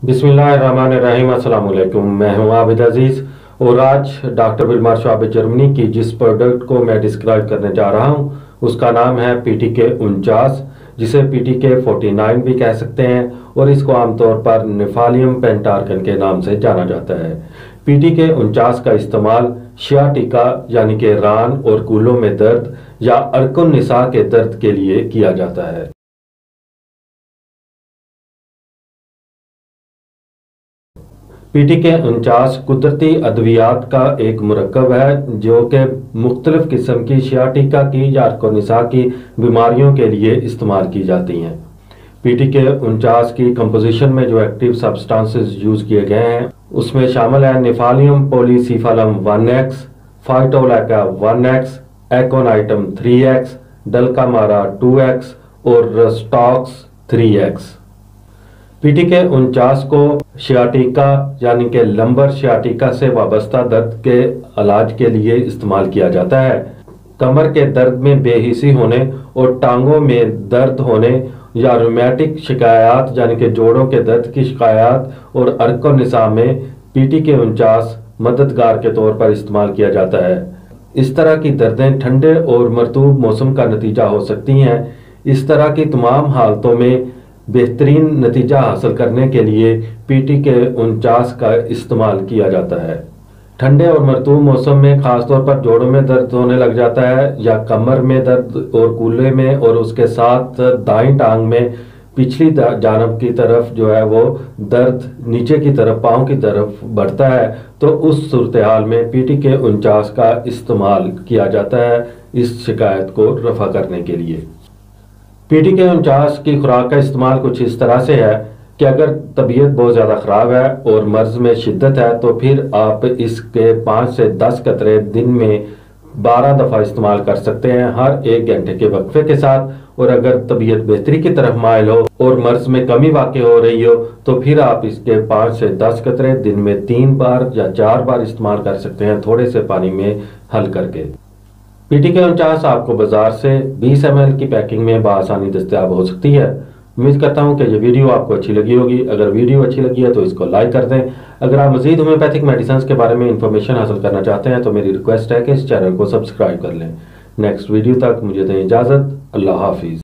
बिस्मिल्लाहिर्रहमानिर्रहीम। अस्सलाम वालेकुम। मैं हूं आबिद अजीज़ और आज डॉक्टर विल्मर शॉब जर्मनी की जिस प्रोडक्ट को मैं डिस्क्राइब करने जा रहा हूं उसका नाम है पीटीके 49, जिसे पीटीके 49 भी कह सकते हैं और इसको आमतौर पर निफालियम पेंटार्कन के नाम से जाना जाता है। पीटीके 49 का इस्तेमाल शियाटिका यानी कि रान और कूलों में दर्द या अरकुन निसा के दर्द के लिए किया जाता है। पीटीके 49 कुदरती अद्वियात का एक मुरक्कब है जो कि मुख्तलिफ किस्म की शियाटिका की या अरकुनिसा की बीमारियों के लिए इस्तेमाल की जाती हैं। पीटीके 49 की कंपोजिशन में जो एक्टिव सब्सटेंसेस यूज़ किए गए हैं उसमें शामिल है निफालियम पॉलीसीफालम 1x, फाइटोलैका 1x, एकोनाइटम 3x, डल्कामारा 2x और रस्टॉक्स 3x। पीटीके 49 को शियाटिका यानी कि लंबर शियाटिका से वाबस्ता दर्द के इलाज के लिए इस्तेमाल किया जाता है। कमर के दर्द में बेहिसी होने और टांगों में दर्द होने या रोमैटिक शिकायत यानी कि जोड़ों के दर्द की शिकायत और अरकुन निसा में पीटीके 49 मददगार के तौर पर इस्तेमाल किया जाता है। इस तरह की दर्दें ठंडे और मरतूब मौसम का नतीजा हो सकती हैं। इस तरह की तमाम हालतों में बेहतरीन नतीजा हासिल करने के लिए पीटीके 49 का इस्तेमाल किया जाता है। ठंडे और मरतूब मौसम में ख़ासतौर पर जोड़ों में दर्द होने लग जाता है या कमर में दर्द और कूल्हे में और उसके साथ दाईं टांग में पिछली जानब की तरफ जो है वो दर्द नीचे की तरफ पाँव की तरफ बढ़ता है, तो उस सूरत हाल में पीटीके 49 का इस्तेमाल किया जाता है इस शिकायत को रफ़ा करने के लिए। पीटीके 49 की खुराक का इस्तेमाल कुछ इस तरह से है कि अगर तबीयत बहुत ज़्यादा ख़राब है और मर्ज़ में शिद्दत है तो फिर आप इसके 5 से 10 कतरे दिन में 12 दफ़ा इस्तेमाल कर सकते हैं हर 1 घंटे के वक्फे के साथ। और अगर तबीयत बेहतरी की तरफ माइल हो और मर्ज़ में कमी वाक़ई हो रही हो तो फिर आप इसके 5 से 10 कतरे दिन में 3 बार या 4 बार इस्तेमाल कर सकते हैं थोड़े से पानी में हल करके। पीटीके 49 आपको बाजार से 20 ml की पैकिंग में बआसानी दस्तयाब हो सकती है। उम्मीद करता हूं कि ये वीडियो आपको अच्छी लगी होगी। अगर वीडियो अच्छी लगी है तो इसको लाइक कर दें। अगर आप मजीद होम्योपैथिक मेडिसिन के बारे में इंफॉर्मेशन हासिल करना चाहते हैं तो मेरी रिक्वेस्ट है कि इस चैनल को सब्सक्राइब कर लें। नेक्स्ट वीडियो तक मुझे दें इजाज़त। अल्लाह हाफिज़।